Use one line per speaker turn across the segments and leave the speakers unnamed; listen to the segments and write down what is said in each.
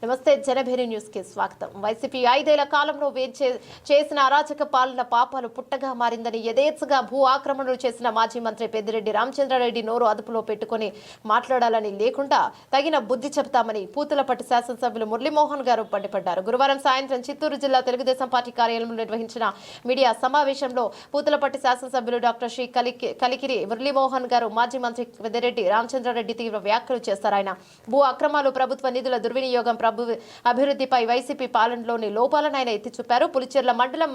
నమస్తే జనభేరి న్యూస్ కి స్వాగతం. వైసీపీ 5 ఏళ్ల కాలంలో చేసిన అరాచక పాలన పాపాలు పుట్టగా మారిందని యథేచ్ఛగా భూ ఆక్రమణలు చేసిన మాజీ మంత్రి పెద్దిరెడ్డి రామచంద్రారెడ్డి నోరు అదుపులో పెట్టుకుని మాట్లాడాలని లేకుండా తగిన బుద్ధి చెప్తామని పూతలపట్టు శాసనసభ్యులు మురళీమోహన్ గారు మండిపడ్డారు. గురువారం సాయంత్రం చిత్తూరు జిల్లా తెలుగుదేశం పార్టీ కార్యాలయంలో నిర్వహించిన మీడియా సమావేశంలో పూతలపట్టు శాసనసభ్యులు డాక్టర్ శ్రీ కలికిరి మురళీమోహన్ గారు మాజీ మంత్రి పెద్దిరెడ్డి రామచంద్రారెడ్డి తీవ్ర వ్యాఖ్యలు చేశారు. ఆయన భూ అక్రమాలు, ప్రభుత్వ నిధుల దుర్వినియోగం, అభివృద్ధిపై వైసీపీ పాలనలోని లోపాలను ఆయన ఎత్తి చూపారు. పులిచెర్ల మండలం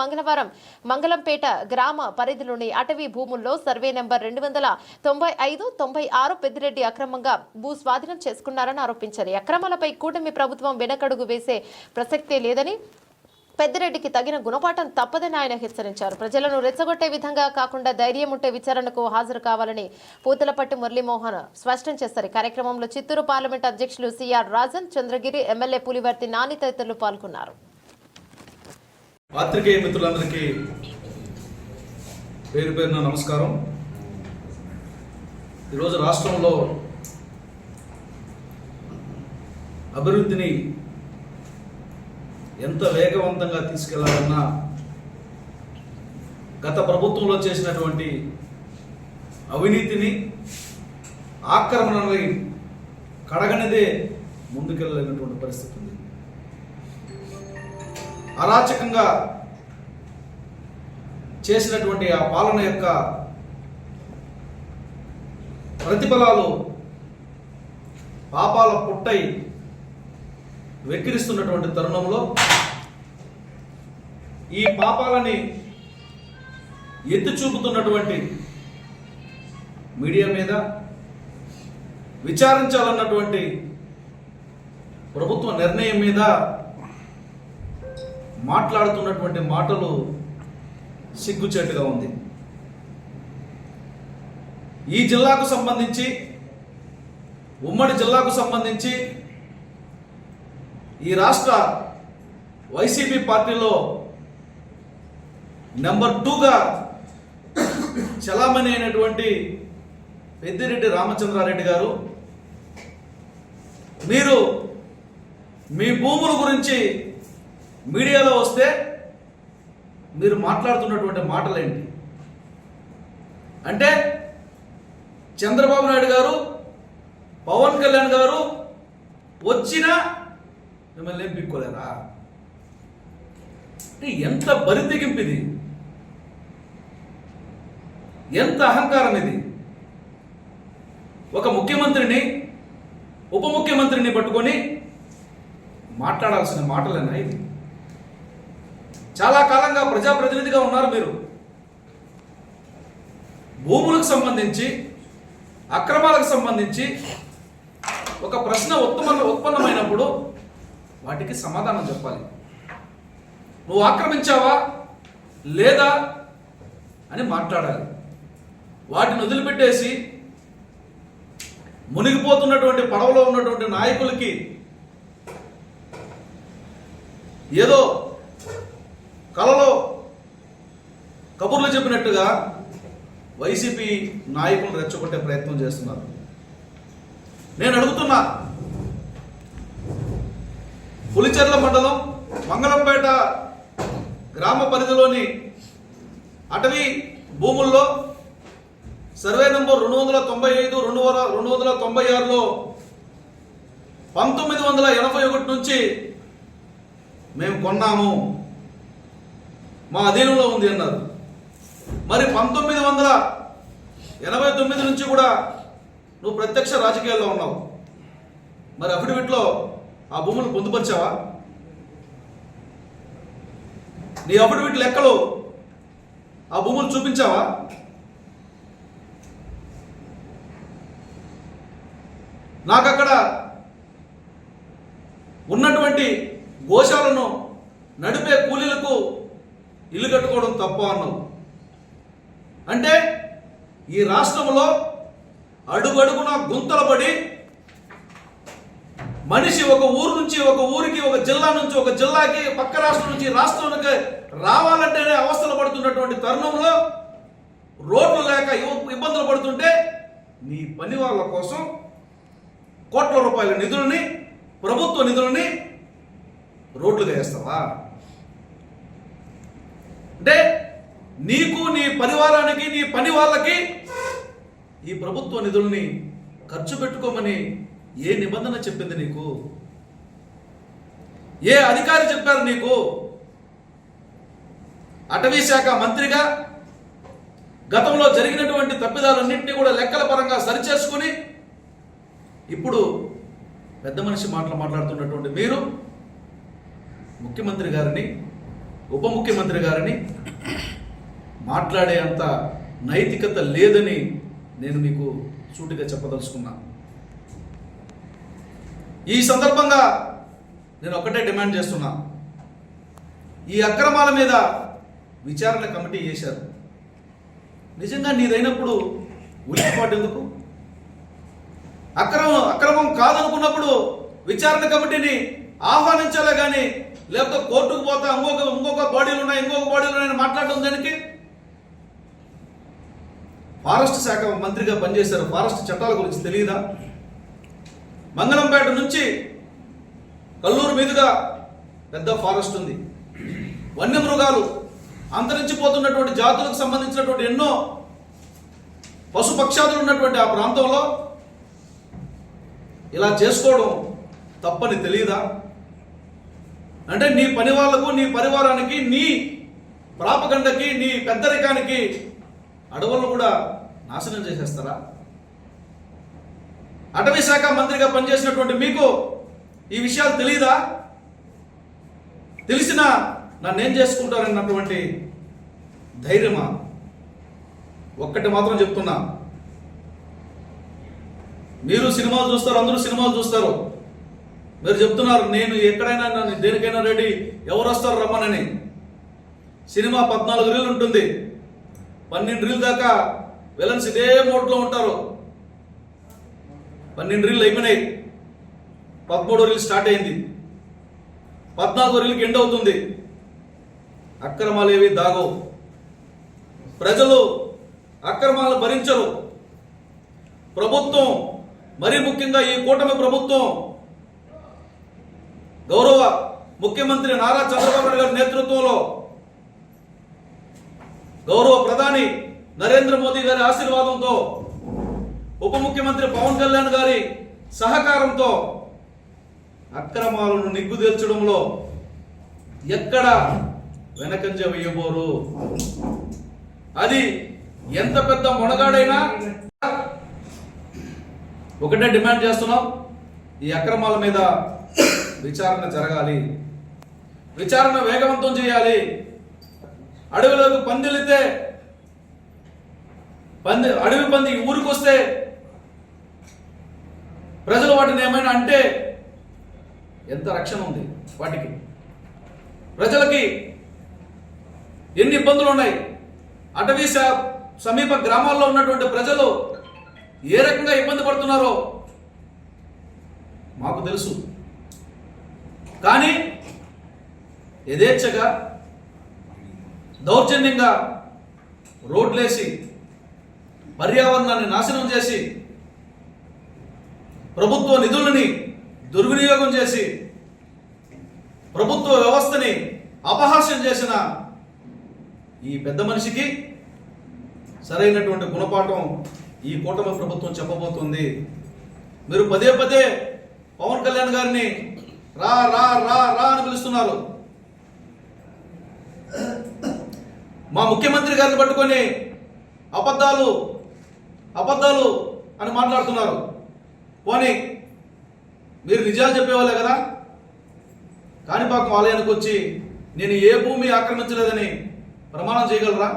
మంగళంపేట గ్రామ పరిధిలోని అటవీ భూముల్లో సర్వే నెంబర్ 295-96 పెద్దిరెడ్డి అక్రమంగా భూ స్వాధీనం చేసుకున్నారని ఆరోపించారు. అక్రమాలపై కూటమి ప్రభుత్వం వెనకడుగు వేసే ప్రసక్తే లేదని, పెద్దిరెడ్డికి తగిన గుణపాఠం తప్పదని ఆయన హెచ్చరించారు. ప్రజలను రెచ్చగొట్టే విధంగా కాకుండా ధైర్యం ఉంటే విచారణకు హాజరు కావాలని పూతలపట్టు మురళీమోహన్ స్పష్టం చేశారు. కార్యక్రమంలో చిత్తూరు పార్లమెంట్ అధ్యక్షులు సిఆర్ రాజన్, చంద్రగిరి ఎమ్మెల్యే పులివర్తి నాని తదితరులు పాల్గొన్నారు.
పాత్రికేయ మిత్రులందరికీ పేరు పేరున నమస్కారం. ఈరోజు రాష్ట్రంలో అభివృద్ధిని ఎంత వేగవంతంగా తీసుకెళ్లాలన్నా గత ప్రభుత్వంలో చేసినటువంటి అవినీతిని, ఆక్రమణని కడగనిదే ముందుకెళ్ళలేనటువంటి పరిస్థితి ఉంది. అరాచకంగా చేసినటువంటి ఆ పాలన యొక్క ప్రతిఫలాలు పాపాల పుట్టై వెక్కిరిస్తున్నటువంటి తరుణంలో ఈ పాపాలని ఎత్తి చూపుతున్నటువంటి మీడియా మీద విచారించాలన్నటువంటి ప్రభుత్వ నిర్ణయం మీద మాట్లాడుతున్నటువంటి మాటలు సిగ్గుచేటుగా ఉంది. ఈ జిల్లాకు సంబంధించి, ఉమ్మడి జిల్లాకు సంబంధించి ఈ రాష్ట్ర వైసీపీ పార్టీలో నెంబర్ 2గా చలామణి అయినటువంటి పెద్దిరెడ్డి రామచంద్రారెడ్డి గారు, మీరు మీ భూముల గురించి మీడియాలో వస్తే మీరు మాట్లాడుతున్నటువంటి మాటలేంటి అంటే, చంద్రబాబు నాయుడు గారు, పవన్ కళ్యాణ్ గారు వచ్చినా మిమ్మల్ని ఏం పిక్కోలేరా? అంటే ఎంత బరితెగింపు ఇది, ఎంత అహంకారం ఇది! ఒక ముఖ్యమంత్రిని, ఉప ముఖ్యమంత్రిని పట్టుకొని మాట్లాడాల్సిన మాటలేనా ఇది? చాలా కాలంగా ప్రజాప్రతినిధిగా ఉన్నారు మీరు. భూములకు సంబంధించి, అక్రమాలకు సంబంధించి ఒక ప్రశ్న ఉత్పన్నమైనప్పుడు వాటికి సమాధానం చెప్పాలి. నువ్వు ఆక్రమించావా లేదా అని మాట్లాడాలి. వాటిని వదిలిపెట్టేసి మునిగిపోతున్నటువంటి పడవలో ఉన్నటువంటి నాయకులకి ఏదో కలలో కబుర్లు చెప్పినట్టుగా వైసీపీ నాయకులు రెచ్చగొట్టే ప్రయత్నం చేస్తున్నారు. నేను అడుగుతున్నా, పులిచెర్ల మండలం మంగళంపేట గ్రామ పరిధిలోని అటవీ భూముల్లో సర్వే నంబర్ 295-296లో 1981 నుంచి మేము కొన్నాము, మా అధీనంలో ఉంది అన్నారు. మరి 1989 నుంచి కూడా నువ్వు ప్రత్యక్ష రాజకీయాల్లో ఉన్నావు. మరి అఫిడవిట్లో ఆ భూములు పొందుపరిచావా? నీ అఫిడవిట్ లెక్కలు ఆ భూములు చూపించావా? నాకు అక్కడ ఉన్నటువంటి గోశాలను నడిపే కూలీలకు ఇల్లు కట్టుకోవడం తప్ప అన్నావు. అంటే ఈ రాష్ట్రంలో అడుగడుగున గుంతలబడి మనిషి ఒక ఊరు నుంచి ఒక ఊరికి, ఒక జిల్లా నుంచి ఒక జిల్లాకి, పక్క రాష్ట్రం నుంచి రాష్ట్రానికి రావాలంటేనే అవస్థలు పడుతున్నటువంటి తరుణంలో, రోడ్లు లేక ఇబ్బందులు పడుతుంటే నీ పని వాళ్ళ కోసం కోట్ల రూపాయల నిధులని, ప్రభుత్వ నిధులని రోడ్లుగా వేస్తావా? అంటే నీకు, నీ పరివారానికి, నీ పని వాళ్ళకి ఈ ప్రభుత్వ నిధుల్ని ఖర్చు పెట్టుకోమని ఏ నిబంధన చెప్పింది నీకు? ఏ అధికారి చెప్పారు నీకు? అటవీ శాఖ మంత్రిగా గతంలో జరిగినటువంటి తప్పిదాలన్నింటినీ కూడా లెక్కల పరంగా సరిచేసుకుని ఇప్పుడు పెద్ద మనిషి మాట్లాడుతున్నటువంటి మీరు ముఖ్యమంత్రి గారిని, ఉప ముఖ్యమంత్రి గారిని మాట్లాడే అంత నైతికత లేదని నేను మీకు సూటిగా చెప్పదలుచుకున్నా. ఈ సందర్భంగా నేను ఒకటే డిమాండ్ చేస్తున్నా, ఈ అక్రమాల మీద విచారణ కమిటీ చేశారు. నిజంగా నీదైనప్పుడు ఉలికిపాటు ఎందుకు? అక్రమం కాదనుకున్నప్పుడు విచారణ కమిటీని ఆహ్వానించాలే కానీ లేకపోతే కోర్టుకు పోతా ఇంకొక బాడీలు ఉన్నాయని మాట్లాడడం దానికి. ఫారెస్ట్ శాఖ మంత్రిగా పనిచేశారు, ఫారెస్ట్ చట్టాల గురించి తెలియదా? మంగళంపేట నుంచి కల్లూరు మీదుగా పెద్ద ఫారెస్ట్ ఉంది. వన్యమృగాలు అంతరించిపోతున్నటువంటి జాతులకు సంబంధించినటువంటి ఎన్నో పశుపక్షాదులు ఉన్నటువంటి ఆ ప్రాంతంలో ఇలా చేసుకోవడం తప్పని తెలియదా? అంటే నీ పని వాళ్లకు, నీ పరివారానికి, నీ ప్రాపగండకి, నీ పెద్దరికానికి అడవులను కూడా నాశనం చేసేస్తారా? అటవీ శాఖ మంత్రిగా పనిచేసినటువంటి మీకు ఈ విషయాలు తెలియదా? తెలిసినా నన్నేం చేసుకుంటారన్నటువంటి ధైర్యమా? ఒక్కటి మాత్రం చెప్తున్నా, మీరు సినిమాలు చూస్తారు, అందరూ సినిమాలు చూస్తారు. మీరు చెప్తున్నారు నేను ఎక్కడైనా నన్ను దేనికైనా రెడీ, ఎవరు వస్తారు రమ్మనని. సినిమా 14 రీలు ఉంటుంది, 12 రీల్ దాకా విలన్స్ ఇదే మోడ్లో ఉంటారు. 12 రీళ్ళు అయిపోయినాయి, 13 రీల్ స్టార్ట్ అయింది, 14 రీల్కి ఎండ్ అవుతుంది. అక్రమాలు ఏవి దాగవు. ప్రజలు అక్రమాలు భరించరు. ప్రభుత్వం, మరీ ముఖ్యంగా ఈ కూటమి ప్రభుత్వం, గౌరవ ముఖ్యమంత్రి నారా చంద్రబాబు నాయుడు గారి నేతృత్వంలో, గౌరవ ప్రధాని నరేంద్ర మోదీ గారి ఆశీర్వాదంతో, ఉప ముఖ్యమంత్రి పవన్ కళ్యాణ్ గారి సహకారంతో అక్రమాలను నిగ్గుదేల్చడంలో ఎక్కడ వెనకంజ వేయబోరు. అది ఎంత పెద్ద మొనగాడైనా ఒకటే డిమాండ్ చేస్తున్నాం, ఈ అక్రమాల మీద విచారణ జరగాలి, విచారణ వేగవంతం చేయాలి. అడవిలోకి పందిలితే అడవి పంది ఊరికొస్తే ప్రజలు వాటిని ఏమైనా అంటే ఎంత రక్షణ ఉంది వాటికి? ప్రజలకి ఎన్ని ఇబ్బందులు ఉన్నాయి? అటవీ సమీప గ్రామాల్లో ఉన్నటువంటి ప్రజలు ఏ రకంగా ఇబ్బంది పడుతున్నారో మాకు తెలుసు. కానీ యథేచ్ఛగా, దౌర్జన్యంగా రోడ్లేసి పర్యావరణాన్ని నాశనం చేసి ప్రభుత్వ నిధులని దుర్వినియోగం చేసి ప్రభుత్వ వ్యవస్థని అపహాస్యం చేసిన ఈ పెద్ద మనిషికి సరైనటువంటి గుణపాఠం ఈ కూటమి ప్రభుత్వం చెప్పబోతుంది. మీరు పదే పదే పవన్ కళ్యాణ్ గారిని రా రా రా రా అని పిలుస్తున్నారు. మా ముఖ్యమంత్రి గారిని పట్టుకొని అబద్ధాలు అబద్ధాలు అని మాట్లాడుతున్నారు. పోనీ మీరు నిజాలు చెప్పేవాళ్ళే కదా. కాణిపాకం ఆలయానికి వచ్చి నేను ఏ భూమి ఆక్రమించలేదని ప్రమాణం చేయగలరా?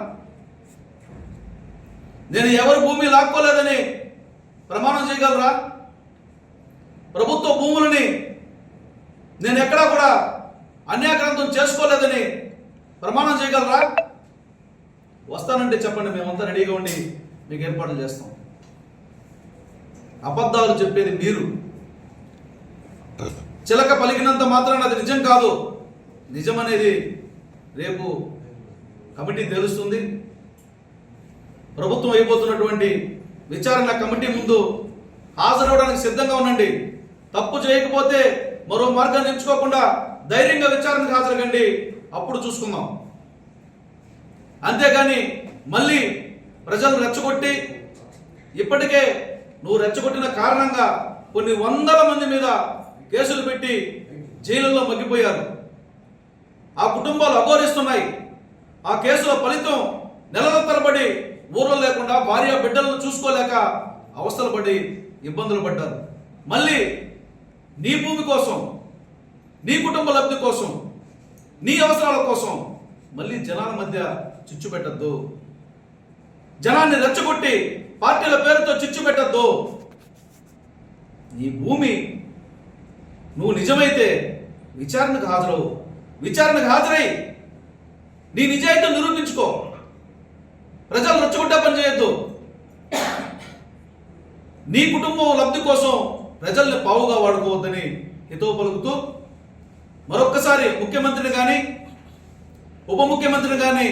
నేను ఎవరి భూమి లాక్కోలేదని ప్రమాణం చేయగలరా? ప్రభుత్వ భూములని నేను ఎక్కడా కూడా అన్యాక్రాంతం చేసుకోలేదని ప్రమాణం చేయగలరా? వస్తానంటే చెప్పండి, మేమంతా రెడీగా ఉండి మీకు ఏర్పాట్లు చేస్తాం. అబద్ధాలు చెప్పేది మీరు. చిలక పలికినంత మాత్రాన అది నిజం కాదు. నిజం అనేది రేపు కమిటీ తెలుస్తుంది. ప్రభుత్వం అయిపోతున్నటువంటి విచారణ కమిటీ ముందు హాజరవడానికి సిద్ధంగా ఉండండి. తప్పు చేయకపోతే మరో మార్గాన్ని ఎంచుకోకుండా ధైర్యంగా విచారణకు హాజరుకండి, అప్పుడు చూసుకుందాం. అంతేగాని మళ్ళీ ప్రజలు రెచ్చగొట్టి, ఇప్పటికే నువ్వు రెచ్చగొట్టిన కారణంగా కొన్ని వందల మంది మీద కేసులు పెట్టి జైలులో మగ్గిపోయారు. ఆ కుటుంబాలు అఘోరిస్తున్నాయి. ఆ కేసుల ఫలితం నెలల తరబడి ఊర్లో లేకుండా భార్య బిడ్డలను చూసుకోలేక అవస్థలు పడి ఇబ్బందులు పడ్డారు. మళ్ళీ నీ భూమి కోసం, నీ కుటుంబ లబ్ధి కోసం, నీ అవసరాల కోసం మళ్ళీ జనాల మధ్య చిచ్చు పెట్టద్దు. జనాన్ని రెచ్చగొట్టి పార్టీల పేరుతో చిచ్చు పెట్టద్దు. నీ భూమి నువ్వు నిజమైతే విచారణకు హాజరవు. విచారణకు హాజరై నీ నిజాయితీని నిరూపించుకో. ప్రజలు రెచ్చగొట్టే పని చేయొద్దు. నీ కుటుంబం లబ్ధి కోసం ప్రజల్ని పావుగా వాడుకోవద్దని హితవు పలుకుతూ, మరొక్కసారి ముఖ్యమంత్రిని కానీ ఉప ముఖ్యమంత్రిని కానీ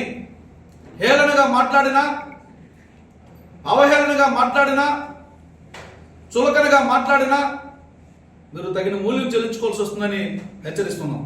హేళనగా మాట్లాడినా, అవహేళనగా మాట్లాడినా, చులకనగా మాట్లాడినా మీరు తగిన మూల్యం చెల్లించుకోవాల్సి వస్తుందని హెచ్చరిస్తున్నాం.